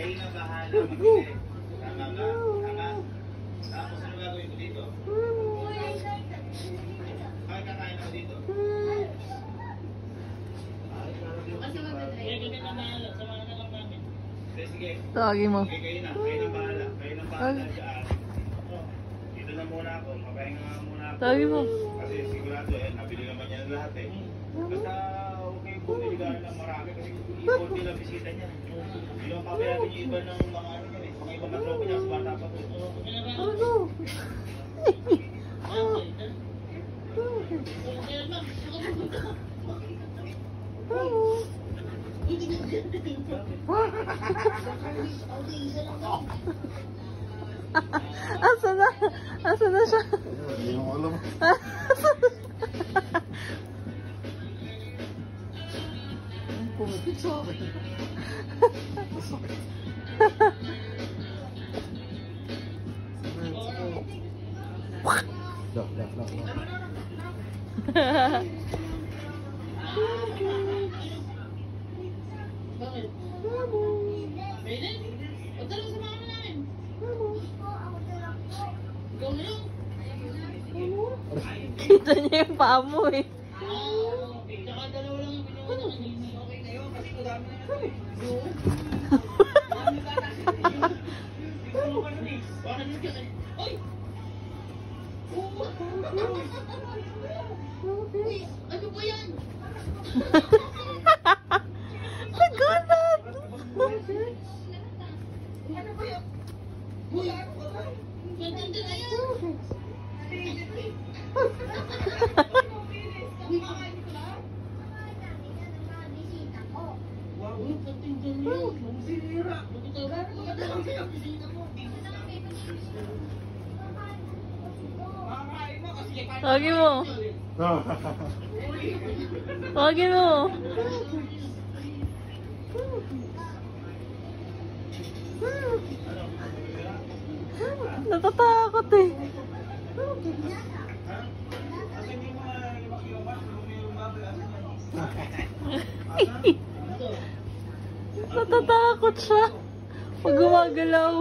kayo na bahala mag-isip. Tama ba? Tama? Tapos ano gagawin ko dito? Bakit kakain ako dito? Sige. Tawagin mo. Okay, kayo na. Kayo na bahala. Kayo na bahala dyan. Dito na muna ako. Mapahinga nga muna ako. Tawagin mo. Kasi sigurado nabili naman niya ng lahat Basta okay po niligaan ng marami kasi i-40 lang bisita niya. Hindi naman papayarin yung iba ng mga ano niya mga ibang katropa niya sa bata pa po. Asa na? Asa na siya? Hindi mo alam. Pumipit sa akin. Masakit. Look. Bakit? Pwede? O tara sa mama namin. Ikaw na yun. Kita niya yung paa mo eh. Tsaka dalawa lang yung pinawa na. Okay na yun kasi madami na yun. Bakit yun ka? Ay! Uy! Ano ba yan? Nagulat! Ano ba yan? Uy! Maganda na yan! Uy, patindan niyo. Magsira. Tawagin mo. Tawagin mo. Natatakot eh. Natatakot siya pag gumagalaw.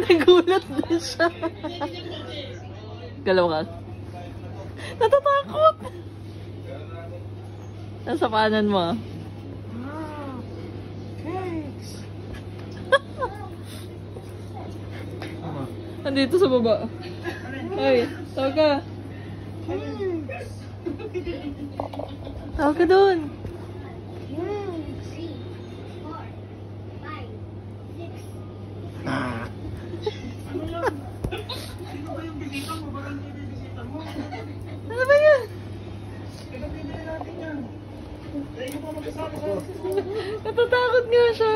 Nagulat na siya. Galaw ka. Natatakot. Nasa paanan mo. Nandito sa baba. Ay, tawag ka. Tawag ka doon. Ano ba yan? Natatakot nga siya.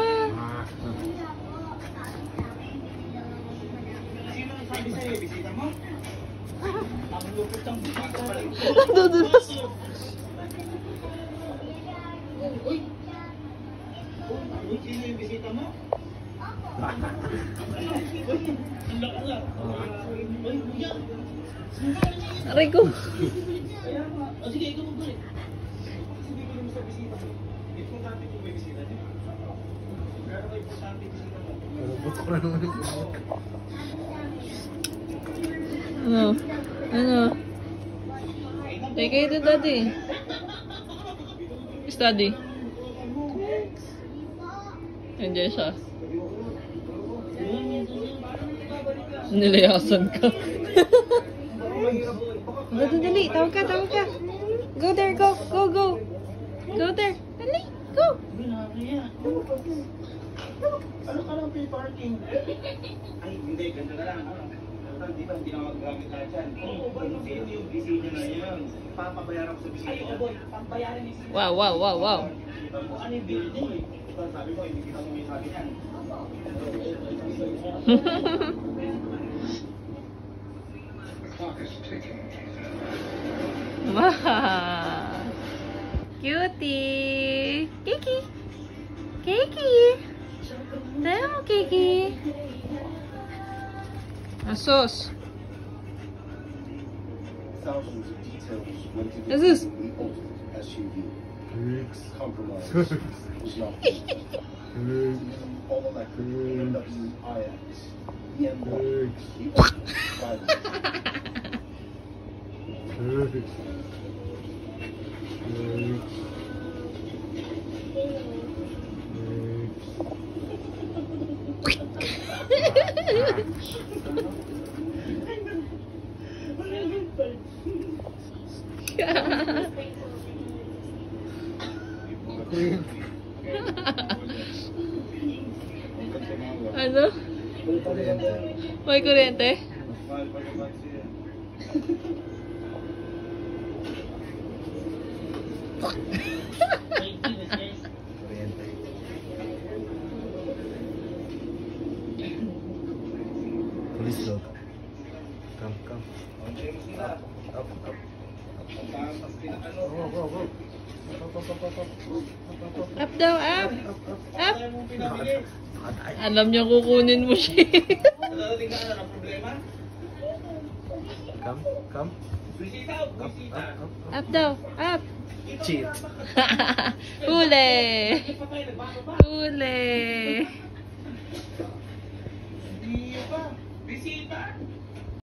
Nadudulas. Uy! Uy, sino yung bisita mo? Aray ko. O sige, ikaw magbalik. Hindi ko naman sa bisita mo. Importante kung may bisita niyo. Pero importante bisita mo. Butok na naman yung butok. Ano? Ano? Take kayo doon, daddy. Study. Nandiyan siya. Nilayasan ka. Dali, tawag ka. Go there, go. Go there. Dali, go. Ano ka lang pay parking? Ay, hindi. Ganda na lang. Di ba hindi na magagamit lahat yan? Oo, ba? Sino yung bisita na yan? Papabayaran ko sa bisita. Ay, boy. Pampayaran ni bisita. Wow. Ano yung bill mo eh? Ito, sabi mo, hindi kita mo may sabi yan. Wow. Cutie. Kiki. Demo, Kiki. Asos. Thousands of details went into Jesus. the ultimate SUV. Compromise was not all electric BMW iX, BMW, the ultimate private. Ano? May kuryente? Mahal pa naman siya. Police dog. Come, come. Antayin mo sila. Up, up. Tapos pinakano. Go, go, go. Up, up, up, up, up. Up, up, Up daw, up! Up! Ano mong pinabili? Alam niya kukunin mo siya. Darating ka na ng problema? Come, come. Bisita o Up, bisita? up, up. Up daw, up! Cheat. Huli!